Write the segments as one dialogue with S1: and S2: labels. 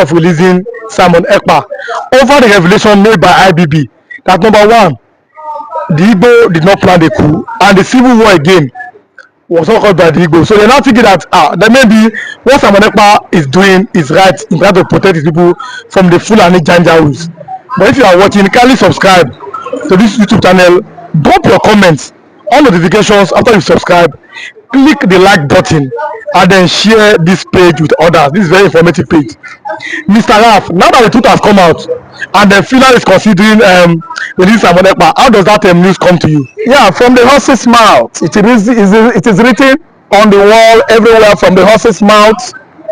S1: of releasing Simon Ekpa over the revelation made by IBB that number one, the Igbo did not plan the coup, and the civil war again was not caused by the Igbo. So they're now thinking that that maybe what Simon Ekpa is doing is right in trying to protect his people from the Fulani Janjaweeds. But if you are watching, kindly subscribe to this YouTube channel, drop your comments on notifications after you subscribe, click the like button, and then share this page with others. This is a very informative page. Mr. Raf, now that the truth has come out and then Finland is considering releasing Simon Ekpa, how does that news come to you?
S2: Yeah, from the horse's mouth. It is written on the wall everywhere, from the horse's mouth,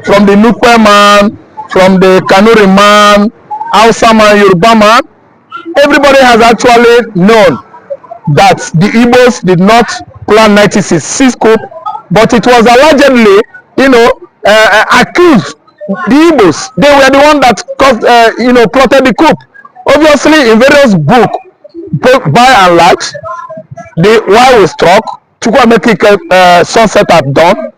S2: from the Nukwe man, from the Kanuri man, Hausa man, Yoruba man. Everybody has actually known that the Igbos did not plan 1966 coup, but it was allegedly, accused the Igbos. They were the one that caused, plotted the coup. Obviously, in various books, by and large, the Why We Struck, Chukwuemeka Sunset at Dawn,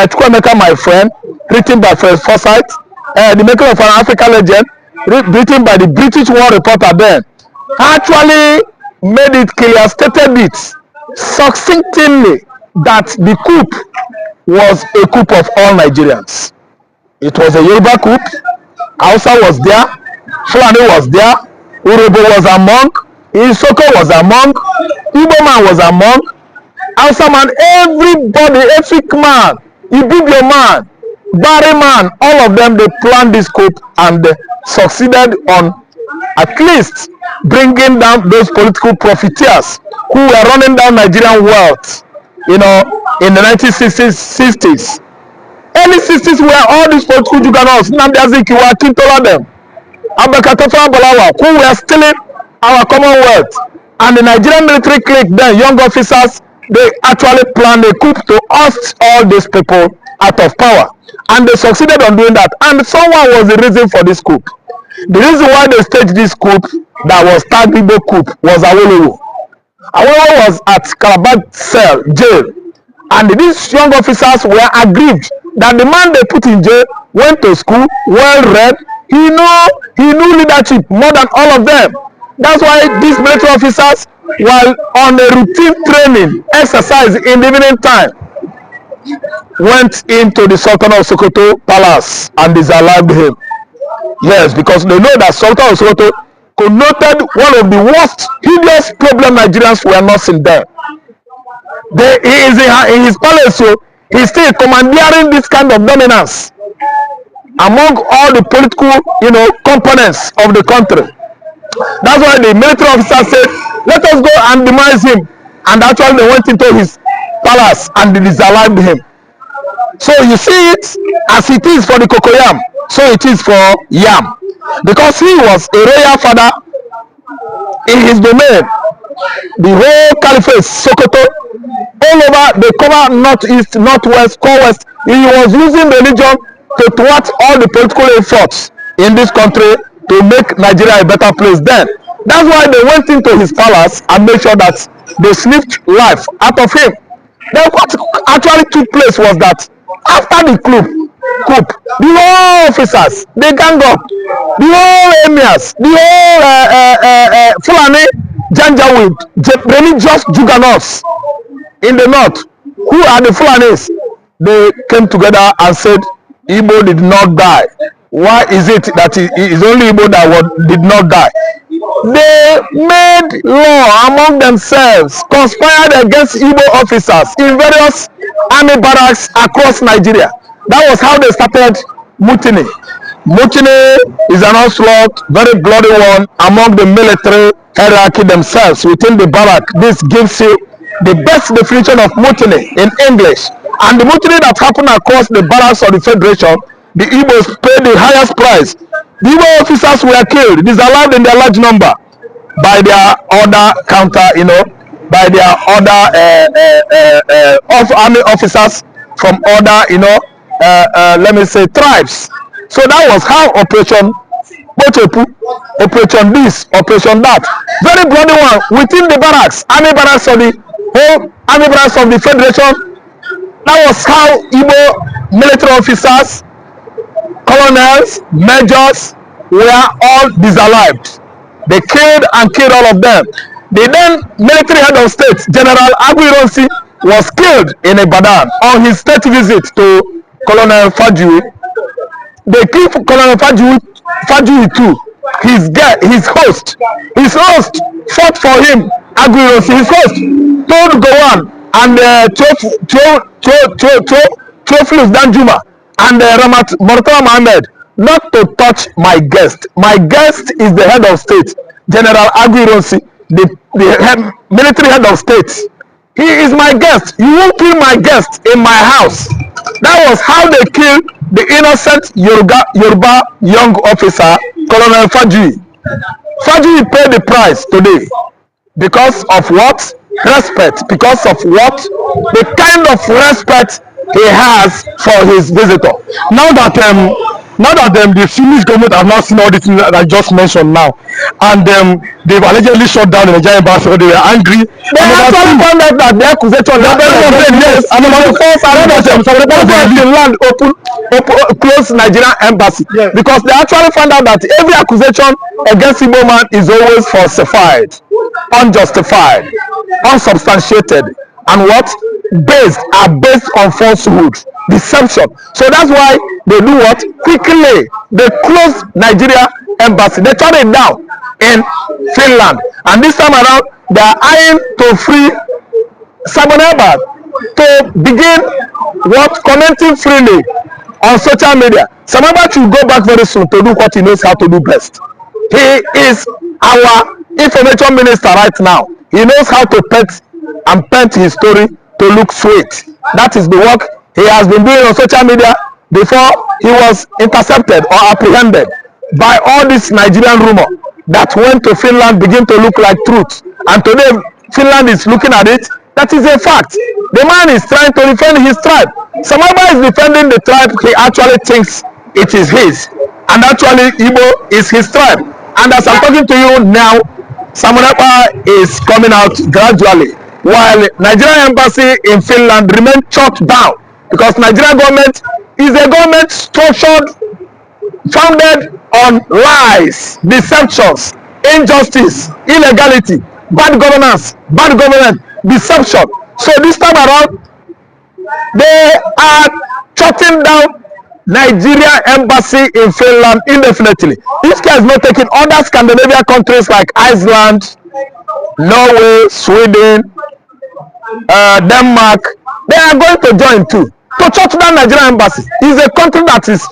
S2: Chukwuemeka My Friend, written by Fred Forsyth, The Making of an African Legend, written by the British war reporter then, actually made it clear, stated it succinctly that the coup was a coup of all Nigerians. It was a Yoruba coup. Hausa was there, Fulani was there, Urhobo was among, Isoko was among, Igbo man was among, Hausa man, everybody, Efik man, Ibibio man, Bari man, all of them, they planned this coup and succeeded on at least bringing down those political profiteers who were running down Nigerian wealth, in the 1960s. Early 60s were all these political juggernauts, Nnamdi Azikiwe, Akintola them, Abakatofa Bolawa, who were stealing our commonwealth. And the Nigerian military clique then, young officers, they actually planned a coup to oust all these people out of power. And they succeeded on doing that. And someone was the reason for this coup. The reason why they staged this coup that was tagged Igbo coup was Awolowo. Awolowo was at Calabar cell, jail. And these young officers were aggrieved that the man they put in jail went to school, well read, he knew leadership more than all of them. That's why these military officers, while on a routine training exercise in the evening time, went into the Sultan of Sokoto palace and disallowed him. Yes, because they know that Sultan of Sokoto connoted one of the worst, hideous problem Nigerians were not in there. He is in his palace, so he's still commandeering this kind of dominance among all the political, components of the country. That's why the military officer said, let us go and demise him. And actually they went into his palace and they disallowed him. So you see it as it is for the cocoyam, so it is for yam. Because he was a royal father in his domain. The whole caliphate, Sokoto, all over, they cover northeast, northwest, west. He was using religion to thwart all the political efforts in this country to make Nigeria a better place then. That's why they went into his palace and made sure that they sniffed life out of him. Then what actually took place was that after the coup, the whole officers, they gang up, the whole emirs, the whole Fulani Janjaweed, religious juggernauts in the north, who are the Fulanis, they came together and said, Igbo did not die. Why is it that it is only Igbo that did not die? They made law among themselves, conspired against Igbo officers in various army barracks across Nigeria. That was how they started mutiny. Mutiny is an onslaught, very bloody one, among the military hierarchy themselves within the barrack. This gives you the best definition of mutiny in English. And the mutiny that happened across the barracks of the Federation, the Igbos paid the highest price. The Igbo officers were killed, disallowed in their large number by their other by their other army officers from other, let me say, tribes. So that was how Operation Bochepu, Operation this, Operation that, very bloody one within the barracks, army barracks of the whole army barracks of the Federation. That was how Igbo military officers colonels, majors were all disallowed. They killed all of them. The then military head of state, General Aguironsi, was killed in Ibadan on his state visit to Colonel Fajuyi. They killed Colonel Fajuyi too. His host fought for him. Aguironsi, his host, told Gowon and Theophilus Danjuma and Ramat Murtala Mohammed not to touch my guest. My guest is the head of state, General Aguironsi, the military head of state. He is my guest. You won't kill my guest in my house. That was how they killed the innocent Yoruba young officer, Colonel Fajuyi. Fajuyi paid the price today because of what? Respect. Because of what? The kind of respect he has for his visitor.
S1: Now that the Finnish government have not seen all the things that I just mentioned now, and they've allegedly shut down the Nigerian embassy, or they were angry.
S2: They actually found out that the accusation Finland close Nigerian embassy, yes, because they actually found out that every accusation against Igbo man is always falsified, unjustified, unsubstantiated, and what? Based on falsehood, deception. So that's why they do what? Quickly they close Nigeria embassy. They turn it down in Finland, and this time around they are eyeing to free Simon Ebert to begin what? Commenting freely on social media. Simon Ebert should go back very soon to do what he knows how to do best. He is our information minister right now. He knows how to paint his story to look sweet. That is the work he has been doing on social media before he was intercepted or apprehended by all this Nigerian rumor that went to Finland begin to look like truth. And today Finland is looking at it. That is a fact. The man is trying to defend his tribe. Samaba is defending the tribe he actually thinks it is his. And actually Igbo is his tribe. And as I'm talking to you now, Samunapa is coming out gradually, while Nigerian embassy in Finland remains shut down because Nigerian government is a government structured, founded on lies, deceptions, injustice, illegality, bad governance, bad government, deception. So this time around, they are shutting down Nigeria embassy in Finland indefinitely. This case is not taking other Scandinavian countries like Iceland, Norway, Sweden, Denmark. They are going to join too. To shut down Nigerian embassy is a country that is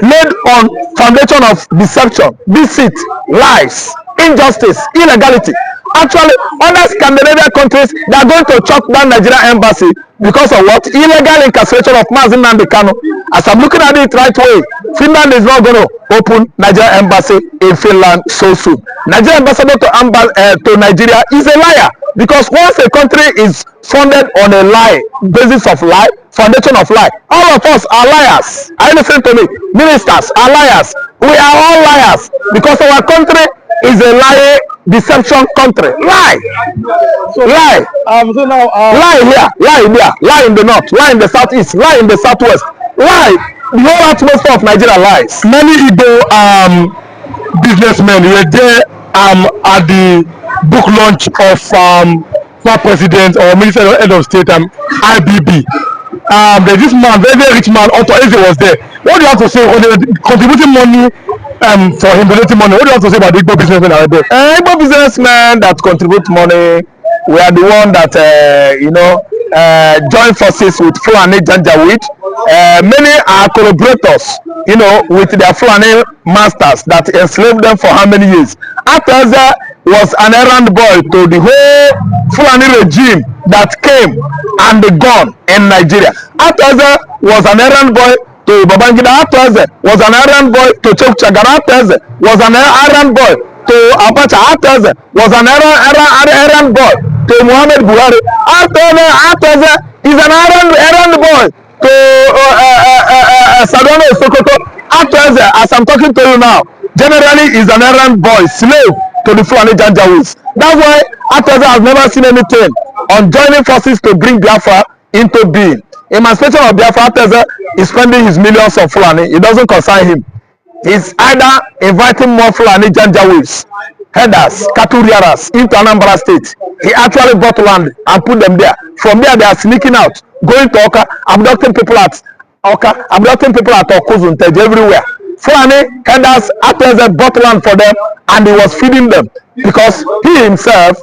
S2: made on foundation of deception, deceit, lies, injustice, illegality. Actually, other Scandinavian countries, they are going to shut down Nigerian embassy because of what? Illegal incarceration of Mazin Nnamdi Kanu. As I'm looking at it right way, Finland is not going to open Nigerian embassy in Finland so soon. Nigerian ambassador to Nigeria is a liar, because once a country is founded on a lie, basis of lie, foundation of lie, all of us are liars. Are you listening to me? Ministers are liars. We are all liars because our country is a lie, deception country. Lie.
S1: So,
S2: lie.
S1: So now,
S2: lie here, lie there, lie in the north, lie in the southeast, lie in the southwest, lie. The whole atmosphere of Nigeria lies.
S1: Many Igbo businessmen were there at the book launch of former president or minister head of state IBB. There's this man, very, very rich man, Otto Eze was there. What do you have to say on contributing money for him, donating money? What do you have to say about the Igbo businessmen out there?
S2: Igbo businessmen that contribute money, we are the one that join forces with Fulani Janjaweed. Many are collaborators, with their Fulani masters that enslaved them for how many years. Ateze was an errand boy to the whole Fulani regime that came and gone in Nigeria. Ateze was an errand boy to Babangida. Ateze was an errand boy to Chagara. Ateze was an errand boy to Abacha. Ateze was an errand boy to Muhammad Buhari. Ateze is an errand boy to Sadono Sokoto. Ateze, as I'm talking to you now, generally is an errand boy, slave to the Fulani Janjaweeds. That's why Ateze has never seen anything on joining forces to bring Biafra into being. emancipation of Biafra is spending his millions of Fulani. It doesn't concern him. He's either inviting more Fulani Janjaweeds, headers, cattle rearers into Anambra State. He actually bought land and put them there. From there, they are sneaking out, going to Oka, abducting people at Okuzunteji everywhere. Fulani headers actually bought land for them and he was feeding them because he himself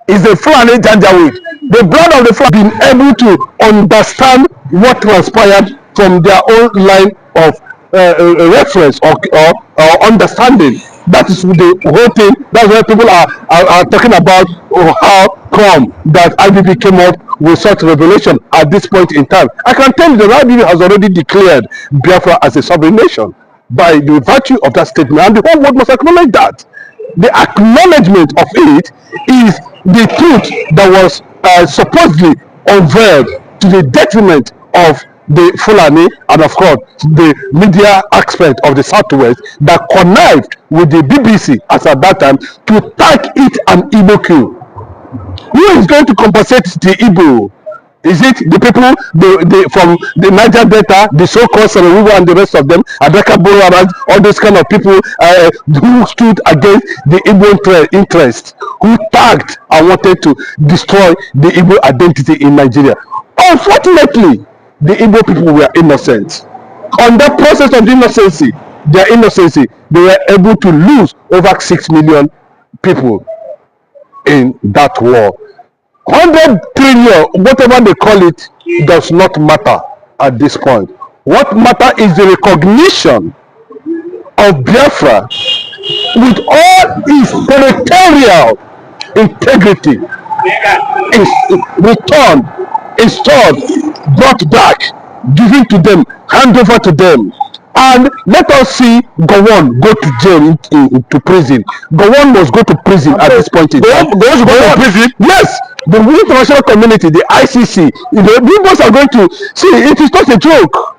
S2: is a Fulani Janjaweed. The blood of the Fulani been able to understand what transpired from their own line of reference or understanding. That is the whole thing. That's why people are talking about how come that IBB came up with such revelation at this point in time. I can tell you that IBB has already declared Biafra as a sovereign nation by the virtue of that statement, and the whole world must acknowledge that. The acknowledgement of it is the truth that was supposedly unveiled to the detriment of the Fulani and of course the media aspect of the Southwest that connived with the BBC as at that time to tag it an Igbo coup. Who is going to compensate the Igbo? Is it the people from the Niger Delta, the so-called Senegal and the rest of them, Adaka Borough, all those kind of people who stood against the Igbo interest, who tagged and wanted to destroy the Igbo identity in Nigeria? Unfortunately, the Igbo people were innocent. On that process of their innocency, they were able to lose over 6 million people in that war. 100 trillion, whatever they call it, does not matter at this point. What matters is the recognition of Biafra with all its territorial integrity is returned, installed, brought back, given to them, hand over to them. And let us see Gowon go to jail, to prison. Gowon must go to prison at this point in time. Go to prison? Yes. The international community, the ICC, the Igbos are going to see it is not a joke.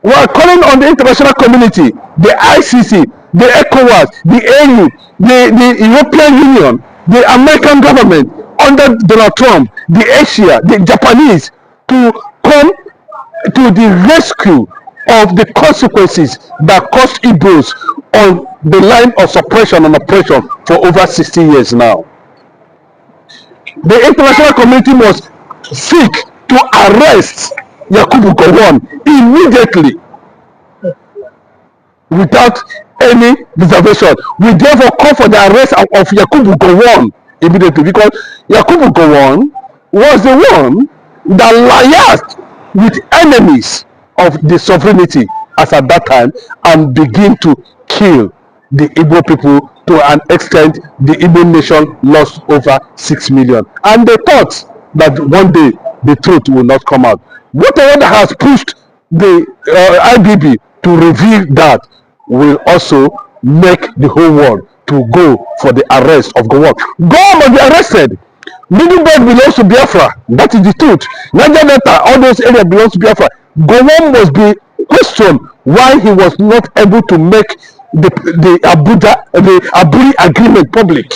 S2: We are calling on the international community, the ICC, the ECOWAS, the AU, the European Union, the American government under Donald Trump, the Asia, the Japanese, to come to the rescue of the consequences that cost Igbos on the line of suppression and oppression for over 60 years now. The international community must seek to arrest Yakubu Gowon immediately without any reservation. We therefore call for the arrest of Yakubu Gowon immediately, because Yakubu Gowon was the one that liaised with enemies of the sovereignty as at that time and begin to kill the Igbo people. To an extent, the Igbo nation lost over 6 million. And they thought that one day the truth will not come out. Whatever that has pushed the IBB to reveal that will also make the whole world to go for the arrest of Gowon. Gowon must be arrested. Middleburg belongs to Biafra. That is the truth. Niger Delta, all those areas belongs to Biafra. Gowon must be questioned why he was not able to make the Aburi agreement public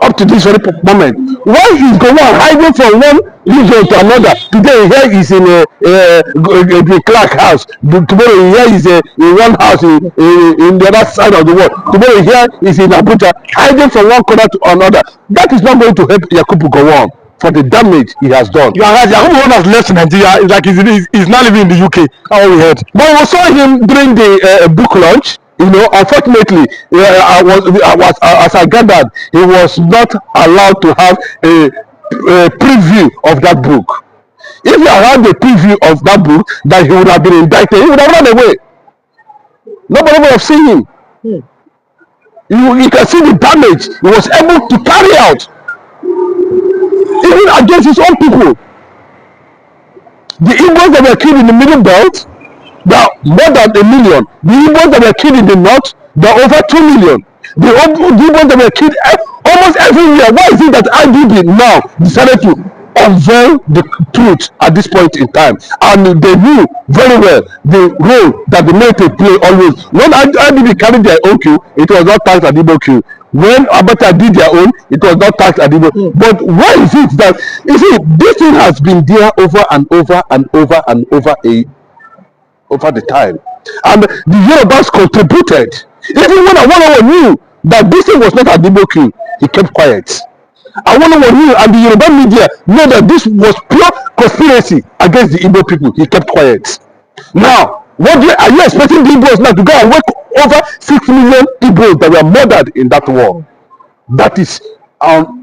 S2: up to this very moment. Why is Gowon hiding from one region to another? Today here is in the Clark house. Tomorrow here is in one house in the other side of the world. Tomorrow here is in Abuja, hiding from one corner to another. That is not going to help Yakubu Gowon for the damage he has done.
S1: You are right. Yakubu Gowon has left Nigeria. It's like he's now living in the UK. How we heard.
S2: But we saw him during the book launch. You know, unfortunately, as I gathered, he was not allowed to have a preview of that book. If he had had the preview of that book, that he would have been indicted, he would have run away. Nobody would have seen him. You can see the damage he was able to carry out, even against his own people. The Igbos that were killed in the Middle Belt, there are more than 1 million. The Igbos that were killed in the north, there are over 2 million. The Igbos that were killed almost everywhere. Why is it that IBB now decided to unveil the truth at this point in time? And they knew very well the role that the military play always. When IBB carried their own coup, it was not tagged as Igbo coup. When Abata did their own, it was not taxed at Igbo. But why is it that, you see, this thing has been there over and over and over and over the time. And the Yorubas contributed. Even when Awolowo knew that this thing was not a Igbo coup, he kept quiet. Awolowo knew, and the Yoruba media knew that this was pure conspiracy against the Igbo people. He kept quiet. Now, are you expecting the Igbos now to go and wake over 6 million Igbos that were murdered in that war? That is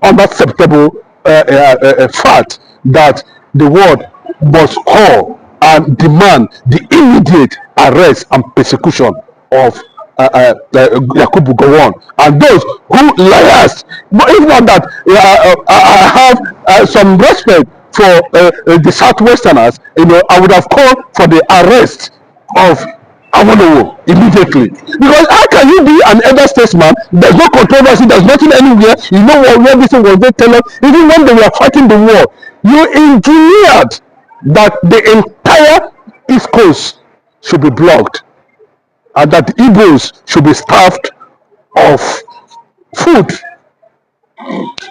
S2: unacceptable fact that the world must call and demand the immediate arrest and persecution of Yakubu Gowon and those who liars. But if not that, I have some respect for the Southwesterners. I would have called for the arrest of Awolowo immediately, because how can you be an elder statesman? There's no controversy, there's nothing anywhere. You know where this thing was. They tell us, even when they were fighting the war, you engineered that the entire East Coast should be blocked and that the Igbos should be starved of food.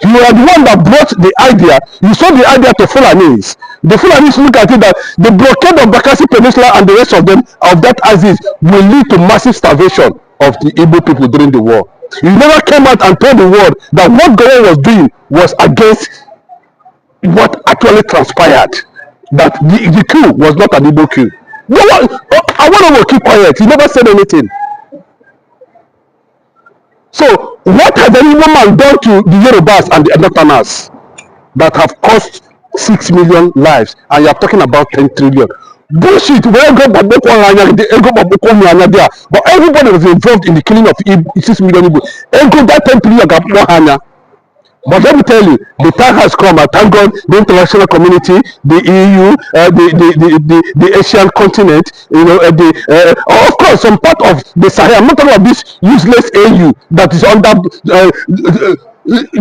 S2: You are the one that brought the idea. You sold the idea to Fulanis. The Fulanis look at it that the blockade of Bakassi Peninsula and the rest of them, of that Aziz, will lead to massive starvation of the Igbo people during the war. You never came out and told the world that what Gowon was doing was against what actually transpired. That the coup was not an Igbo coup. I want to keep quiet. He never said anything. So, what has the Igbo man done to the Yorubas and the Northerners that have cost 6 million lives, and you are talking about 10 trillion? Bullshit! But everybody was involved in the killing of 6 million Igbo. That 10 trillion. But let me tell you, the time has come. I thank God, the international community, the EU, the Asian continent, of course, some part of the Sahel. I'm not talking about this useless AU that is under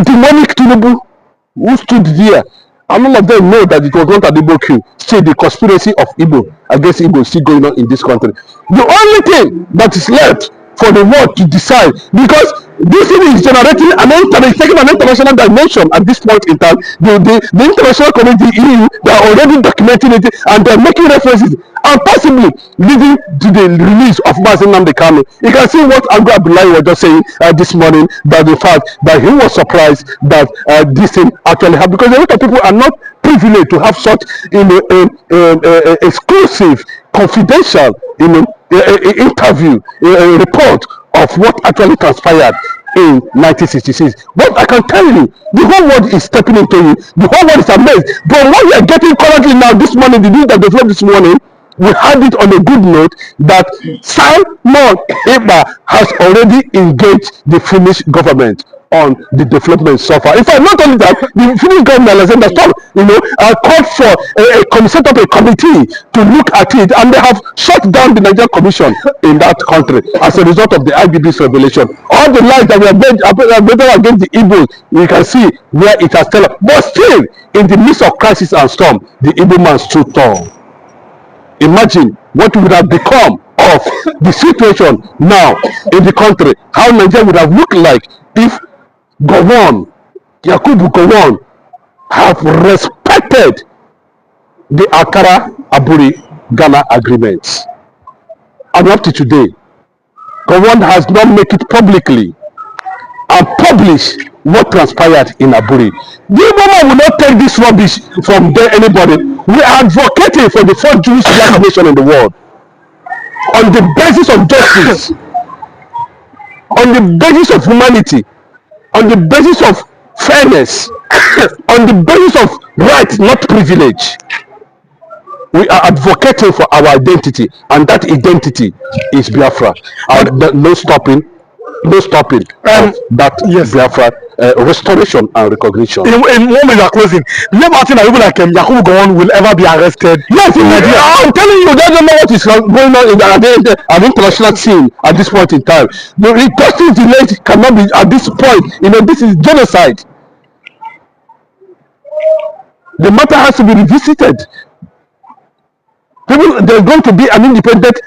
S2: demonic Tinubu who stood there. And all of them know that it was not an Igbo coup. Still, the conspiracy of Igbo against Igbo is still going on in this country. The only thing that is left for the world to decide, because this thing is generating taking an international dimension at this point in time. The international community, EU, they are already documenting it and they are making references and possibly leading to the release of Mazi Nnamdi Kanu. You can see what Agbo Abdullahi was just saying this morning, that the fact that he was surprised that this thing actually happened, because a lot of people are not privileged to have such exclusive, confidential interview, report of what actually transpired in 1966. But I can tell you, the whole world is stepping into you. The whole world is amazed. But what we are getting currently now, this morning, the news that they floated this morning, we had it on a good note that Simon Ekpa has already engaged the Finnish government on the development so far. In fact, not only that, the Finnish government has called for set up a committee to look at it, and they have shut down the Nigerian Commission in that country as a result of the IBB's revelation. All the lies that were made against the Igbos, you can see where it has turned. But still, in the midst of crisis and storm, the Igbo man stood tall. Imagine what would have become of the situation now in the country, how Nigeria would have looked like if Yakubu Gowon have respected the Akara-Aburi Ghana agreements. And up to today, Gowon has not made it publicly and publish what transpired in Aburi. The Igbo will not take this rubbish from anybody. We are advocating for the first Jewish black nation in the world on the basis of justice, on the basis of humanity, on the basis of fairness, on the basis of right, not privilege. We are advocating for our identity, and that identity is Biafra. No stopping that Biafra restoration and recognition. In one minute closing, never think that people like Yakubu Gowon will ever be arrested. Yes, I'm telling you, they don't know what is going on in the international scene at this point in time. The justice delayed cannot be at this point. This is genocide. The matter has to be revisited. There's going to be an independent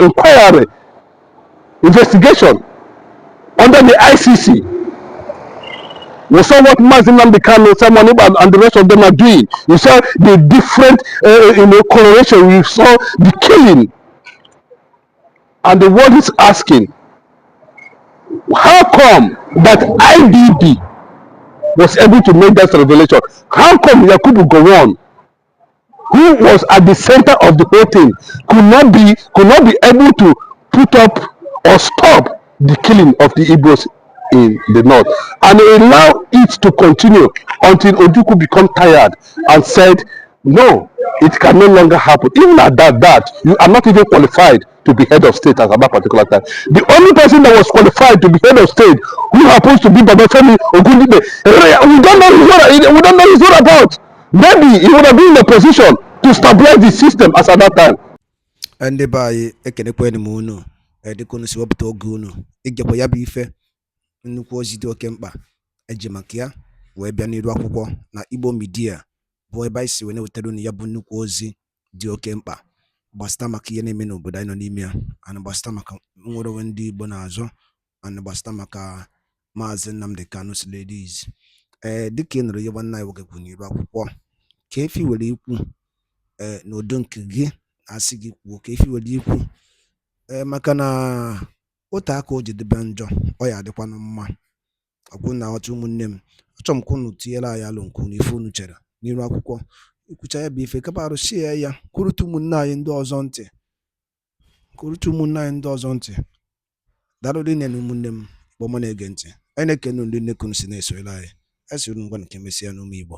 S2: inquiry, investigation under the ICC. We saw what Mazin Namdekano, Simon Iba, and the rest of them are doing. You saw the different, coloration. We saw the killing. And the world is asking, how come that IBB was able to make that revelation? How come Yakubu Gowon, who was at the center of the whole thing, could not be able to put up or stop the killing of the Igbos in the north, and allow it to continue until Ojukwu become tired and said, no, it can no longer happen. Even at that you are not even qualified to be head of state at that particular time. The only person that was qualified to be head of state, who happens to be Babafemi Ogundibe, we don't know his whereabouts. Maybe he would have been in a position to stabilize the system as at that time.
S3: And by ekenekwe unu dịka si wepụta oge unu ịgekwa ya bụ ife nnukwu ozi dị oke mkpa eji maka ya wee bịa n'iru akwụkwọ na Igbo Media bụ ebe anyị si wee na-wetara unu ya bụ nnukwu ozi dị oke mkpa gbasịta maka ihe na-eme n'obodo anyị nọ n'ime ya, ana gbasịta maka nnwere onwe ndị Igbo na-azọ, ana gbasịta maka Maazị Nnamdi Kanu Ladies. Dịka ị nụrụ ihe nwanne anyị nwoke kwuru n'iru akwụkwọ, ka efi were ikwu n'udo nke gị asị gị kwuo, ka efi were ikwu maka na otu aka o ji dịbe njọ ọ ya adịkwanụ mma. Ọkwụ na ọtụ ụmụnne m, achọrọ m ka unu tinyere anyị alụ nke unu ife unu chere n'iru akwụkwọ, ikwucha ya bụ ife kapa arụsie ya kwurute ụmụnne anyị ndị ọzọ ntị, daalụ rinne na ụmụnne m kpọma na-ege ntị. Anyị na-ekene ndị nnekunu si na-esoyere anyị, anyị siri ngwa nke mesịa n'ụmụ Igbo.